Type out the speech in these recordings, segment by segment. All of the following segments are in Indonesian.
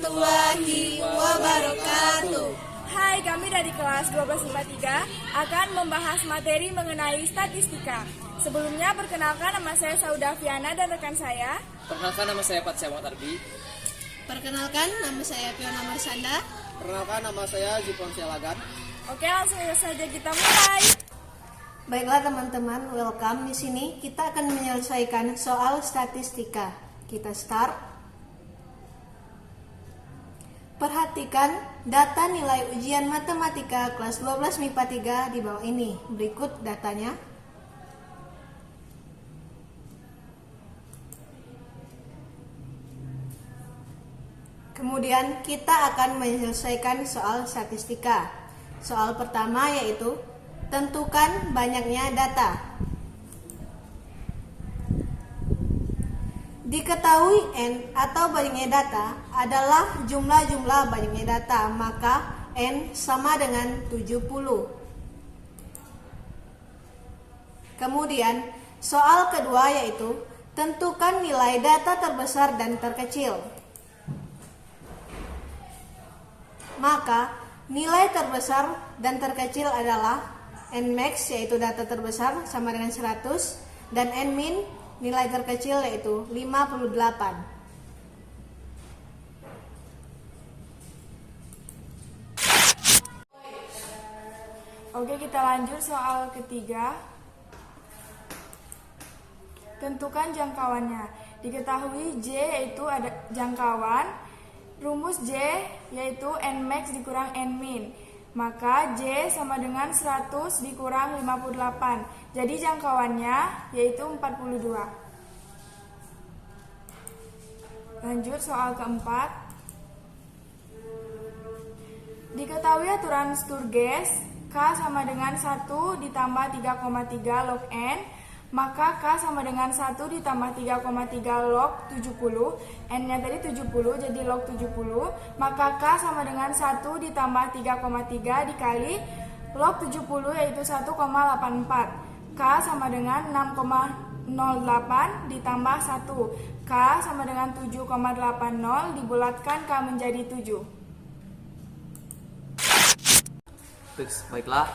warahmatullahi wabarakatuh. Hai, kami dari kelas 1253 akan membahas materi mengenai statistika. Sebelumnya, perkenalkan nama saya Sauda Fiana dan rekan saya. Perkenalkan nama saya Pat Syamot Arbi. Perkenalkan nama saya Fiona Marsanda. Perkenalkan nama saya Zipon Sialagan. Oke, langsung saja kita mulai. Baiklah teman-teman, welcome. Di sini kita akan menyelesaikan soal statistika. Kita start. Perhatikan data nilai ujian matematika kelas 12 MIPA 3 di bawah ini. Berikut datanya. Kemudian kita akan menyelesaikan soal statistika. Soal pertama yaitu tentukan banyaknya data. Diketahui N atau banyaknya data adalah jumlah-jumlah banyaknya data, maka N sama dengan 70. Kemudian soal kedua yaitu tentukan nilai data terbesar dan terkecil. Maka nilai terbesar dan terkecil adalah Nmax yaitu data terbesar sama dengan 100 dan Nmin nilai terkecil yaitu 58. Oke, kita lanjut soal ketiga. Tentukan jangkauannya. Diketahui J yaitu ada jangkauan. Rumus J yaitu Nmax dikurang Nmin. Maka J sama dengan 100 dikurang 58. Jadi jangkauannya yaitu 42. Lanjut soal keempat. Diketahui aturan Sturges K sama dengan 1 ditambah 3,3 log N. Maka K sama dengan 1 ditambah 3,3 log 70. N-nya tadi 70 jadi log 70. Maka K sama dengan 1 ditambah 3,3 dikali log 70 yaitu 1,84. K sama dengan 6,08 ditambah 1. K sama dengan 7,80 dibulatkan K menjadi 7. Baiklah,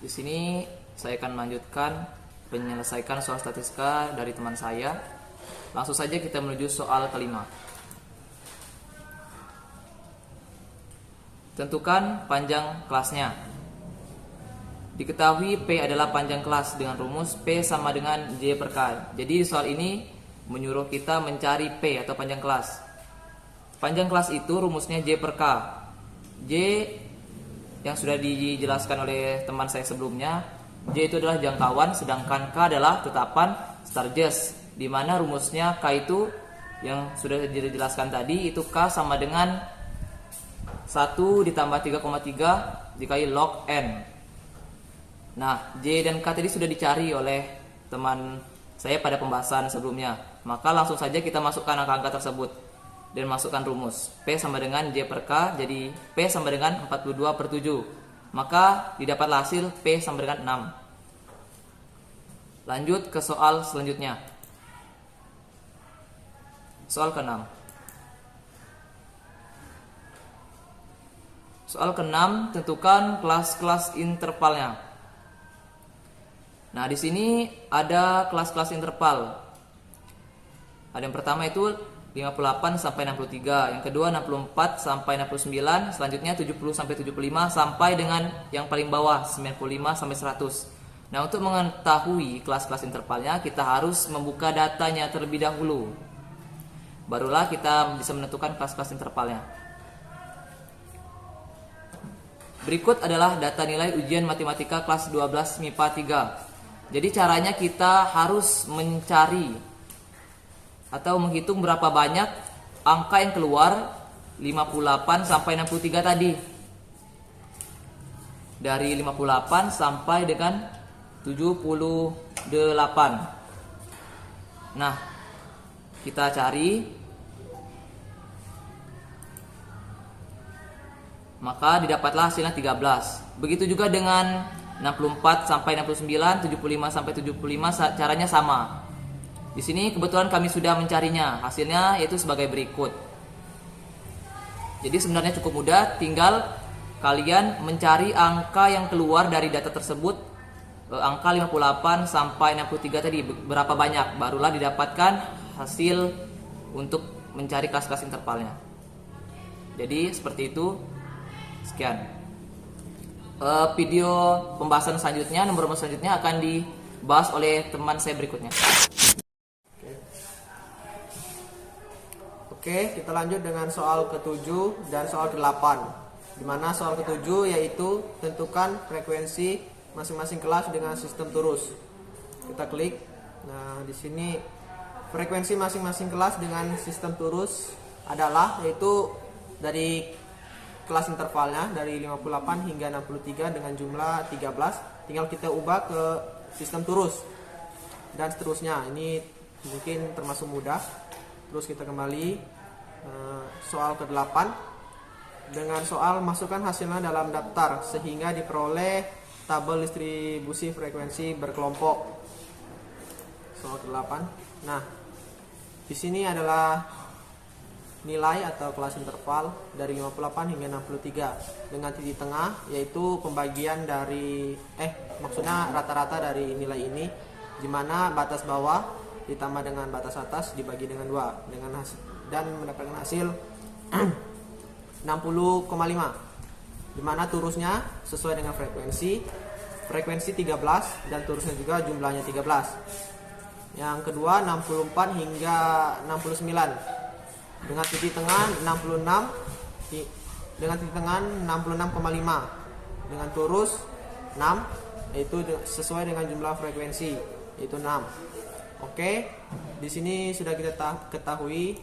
di sini saya akan melanjutkan menyelesaikan soal statistika dari teman saya. Langsung saja kita menuju soal kelima. Tentukan panjang kelasnya. Diketahui P adalah panjang kelas dengan rumus P sama dengan J per K. Jadi soal ini menyuruh kita mencari P atau panjang kelas. Panjang kelas itu rumusnya J per K. J yang sudah dijelaskan oleh teman saya sebelumnya, J itu adalah jangkauan, sedangkan K adalah tetapan Sturges, di mana rumusnya K itu yang sudah dijelaskan tadi, itu K sama dengan 1 ditambah 3,3 dikali log N. Nah, J dan K tadi sudah dicari oleh teman saya pada pembahasan sebelumnya. Maka langsung saja kita masukkan angka-angka tersebut dan masukkan rumus. P sama dengan J per K, jadi P sama dengan 42 per 7. Maka didapatlah hasil P sama dengan 6. Lanjut ke soal selanjutnya. Soal ke-6. Soal ke-6, tentukan kelas-kelas intervalnya. Nah, di sini ada kelas-kelas interval. Ada yang pertama itu 58 sampai 63, yang kedua 64 sampai 69, selanjutnya 70 sampai 75 sampai dengan yang paling bawah 95 sampai 100. Nah, untuk mengetahui kelas-kelas intervalnya kita harus membuka datanya terlebih dahulu. Barulah kita bisa menentukan kelas-kelas intervalnya. Berikut adalah data nilai ujian matematika kelas 12 MIPA 3. Jadi caranya kita harus mencari atau menghitung berapa banyak angka yang keluar 58 sampai 63 tadi. Dari 58 sampai dengan 78. Nah, kita cari. Maka didapatlah hasilnya 13. Begitu juga dengan 64 sampai 69, 75 sampai 75 caranya sama. Di sini kebetulan kami sudah mencarinya. Hasilnya yaitu sebagai berikut. Jadi sebenarnya cukup mudah, tinggal kalian mencari angka yang keluar dari data tersebut, angka 58 sampai 63 tadi berapa banyak, barulah didapatkan hasil untuk mencari kelas-kelas intervalnya. Jadi seperti itu. Sekian. Video pembahasan selanjutnya, nomor selanjutnya akan dibahas oleh teman saya berikutnya. Oke, kita lanjut dengan soal ke-7 dan soal ke-8. Di mana soal ke-7 yaitu tentukan frekuensi masing-masing kelas dengan sistem turus. Kita klik. Nah, di sini frekuensi masing-masing kelas dengan sistem turus adalah yaitu dari kelas intervalnya dari 58 hingga 63 dengan jumlah 13. Tinggal kita ubah ke sistem turus dan seterusnya. Ini mungkin termasuk mudah. Terus kita kembali soal ke-8 dengan soal masukkan hasilnya dalam daftar sehingga diperoleh tabel distribusi frekuensi berkelompok. Soal ke-8. Nah, di sini adalah nilai atau kelas interval dari 58 hingga 63 dengan titik tengah yaitu pembagian dari maksudnya rata-rata dari nilai ini, di mana batas bawah ditambah dengan batas atas dibagi dengan 2 dengan dan mendapatkan hasil 60,5, di mana turusnya sesuai dengan frekuensi 13 dan turusnya juga jumlahnya 13. Yang kedua 64 hingga 69 dengan titik tengah 66 dengan titik tengah 66,5 dengan turus 6 yaitu sesuai dengan jumlah frekuensi yaitu 6. Oke, di sini sudah kita ketahui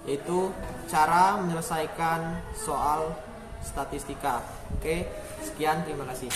yaitu cara menyelesaikan soal statistika. Oke, sekian, terima kasih.